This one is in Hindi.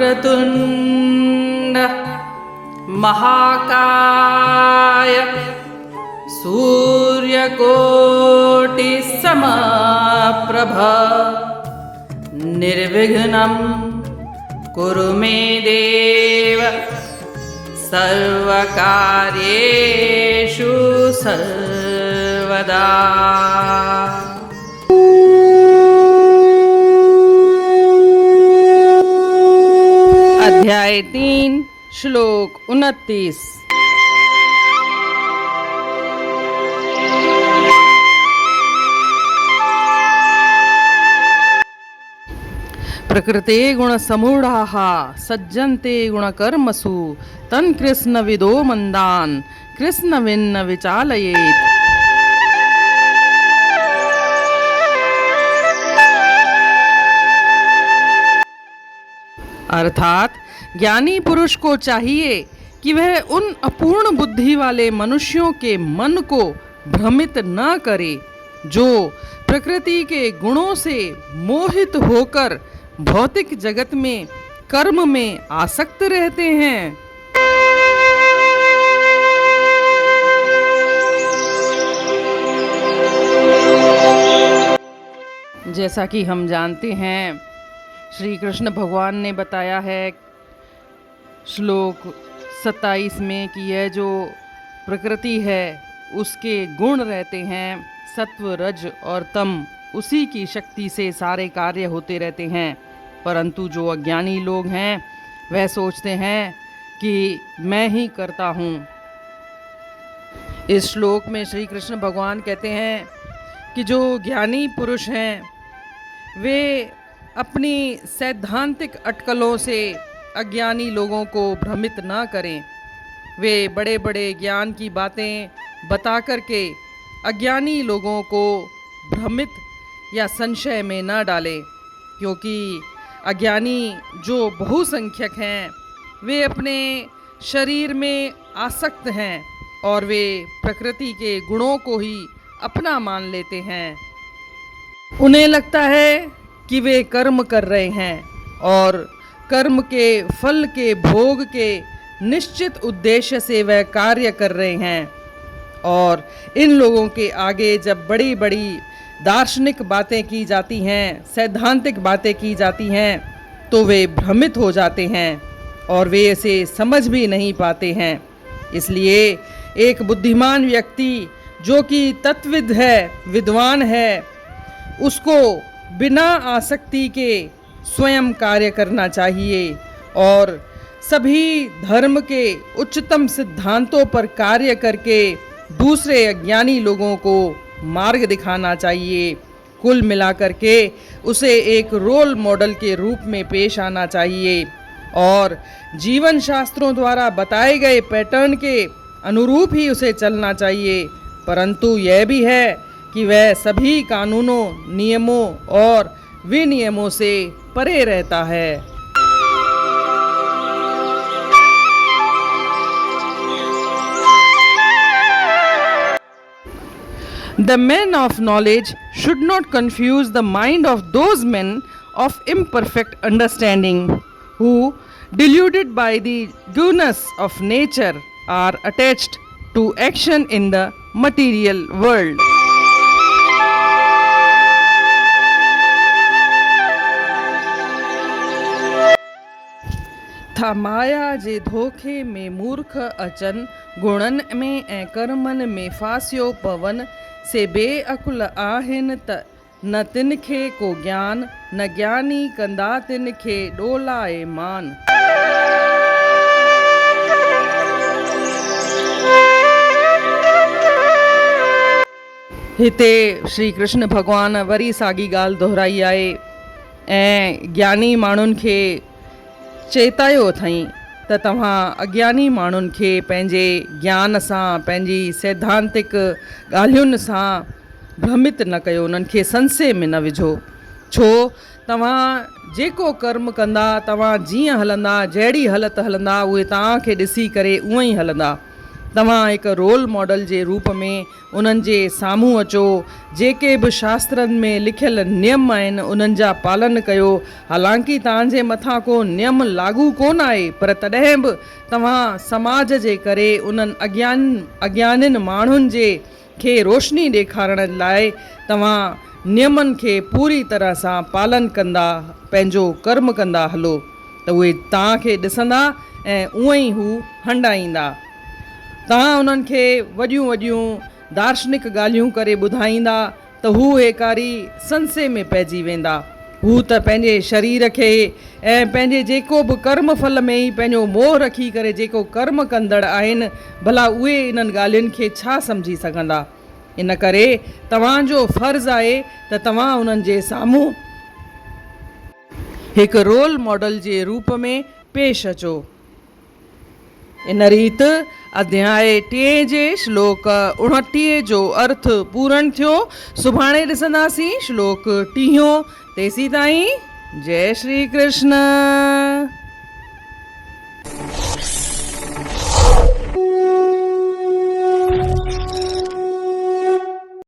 वक्रतुण्ड महाकाय सूर्यकोटिसमप्रभ निर्विघ्नं कुरु मे देव सर्वकार्येषु सर्वदा। अध्याय 3 श्लोक 29। प्रकृते गुणसमूढ़ाः सज्जन्ते गुणकर्मसु तन् कृष्णविदो मंदान् कृष्णविन्न विचालयेत्। अर्थात ज्ञानी पुरुष को चाहिए कि वह उन अपूर्ण बुद्धि वाले मनुष्यों के मन को भ्रमित न करे जो प्रकृति के गुणों से मोहित होकर भौतिक जगत में कर्म में आसक्त रहते हैं। जैसा कि हम जानते हैं, श्री कृष्ण भगवान ने बताया है श्लोक 27 में कि यह जो प्रकृति है उसके गुण रहते हैं सत्व, रज और तम, उसी की शक्ति से सारे कार्य होते रहते हैं। परंतु जो अज्ञानी लोग हैं वह सोचते हैं कि मैं ही करता हूँ। इस श्लोक में श्री कृष्ण भगवान कहते हैं कि जो ज्ञानी पुरुष हैं वे अपनी सैद्धांतिक अटकलों से अज्ञानी लोगों को भ्रमित ना करें। वे बड़े बड़े ज्ञान की बातें बता करके अज्ञानी लोगों को भ्रमित या संशय में न डालें, क्योंकि अज्ञानी जो बहुसंख्यक हैं वे अपने शरीर में आसक्त हैं और वे प्रकृति के गुणों को ही अपना मान लेते हैं। उन्हें लगता है कि वे कर्म कर रहे हैं और कर्म के फल के भोग के निश्चित उद्देश्य से वह कार्य कर रहे हैं। और इन लोगों के आगे जब बड़ी बड़ी दार्शनिक बातें की जाती हैं, सैद्धांतिक बातें की जाती हैं, तो वे भ्रमित हो जाते हैं और वे इसे समझ भी नहीं पाते हैं। इसलिए एक बुद्धिमान व्यक्ति जो कि तत्वविद है, विद्वान है, उसको बिना आसक्ति के स्वयं कार्य करना चाहिए और सभी धर्म के उच्चतम सिद्धांतों पर कार्य करके दूसरे अज्ञानी लोगों को मार्ग दिखाना चाहिए। कुल मिलाकर के उसे एक रोल मॉडल के रूप में पेश आना चाहिए और जीवन शास्त्रों द्वारा बताए गए पैटर्न के अनुरूप ही उसे चलना चाहिए। परंतु यह भी है कि वह सभी कानूनों, नियमों और विनियमों से परे रहता है। The men of knowledge should not confuse the mind of those men of imperfect understanding who, deluded by the goodness of nature, are attached to action in the material world. था माया जे धोखे में मूर्ख अचन, गुणन में ऐं कर्मन में फास्यो पवन, से बेअकुल आहिन त न तिनखे को ज्ञान, न ज्ञानी कंदा तिनखे डोलाए मान। हिते श्री कृष्ण भगवान वरी साॻी ॻाल्हि दोहराई आहे ऐं ज्ञानी माण्हुनि खे चेतायो अथई त तव्हां अज्ञानी माण्हुनि खे पंहिंजे ज्ञान सां, पंहिंजी सैद्धांतिक ॻाल्हियुनि सां भ्रमित न कयो, उन्हनि खे संशय में न विझो। छो तव्हां जेको कर्म कंदा, तव्हां जीअं हलंदा, जहिड़ी हालत हलंदा, उहे तव्हांखे ॾिसी करे उअं ई हलंदा। तव्हां हिकु रोल मॉडल जे रूप में उन्हनि जे साम्हूं अचो, जेके बि शास्त्रनि में लिखियल नियम आहिनि उन्हनि जा पालन कयो। हालांकि तव्हांजे मथां को नियम लागू कोन आहे, पर तॾहिं बि तव्हां समाज जे करे उन्हनि अज्ञानिन माण्हुनि जे खे रोशनी ॾेखारण लाइ तव्हां नियमनि खे पूरी तरह सां पालन कंदा पंहिंजो कर्म कंदा हलो, त उहे तव्हांखे ॾिसंदा ऐं उअं ई हू हंडाईंदा। तव्हां उन्हनि खे वॾियूं वॾियूं दार्शनिक ॻाल्हियूं करे ॿुधाईंदा त हू एकारी संशय में पइजी वेंदा। हू त पंहिंजे शरीर खे ऐं पंहिंजे जेको बि कर्म फल में ई पंहिंजो मोह रखी करे जेको कर्म कंदड़ आहिनि, भला उहे इन्हनि ॻाल्हियुनि खे छा सम्झी सघंदा। इन करे तव्हांजो फ़र्ज़ु आहे त तव्हां उन्हनि जे साम्हूं हिकु रोल मॉडल जे रूप में पेश अचो। इन रीति अध्याय 3 जे श्लोक 29 जो अर्थ पूर्ण थियो। सुभाणे ॾिसंदासीं श्लोक 30। तेसीं ताईं जय श्री कृष्ण।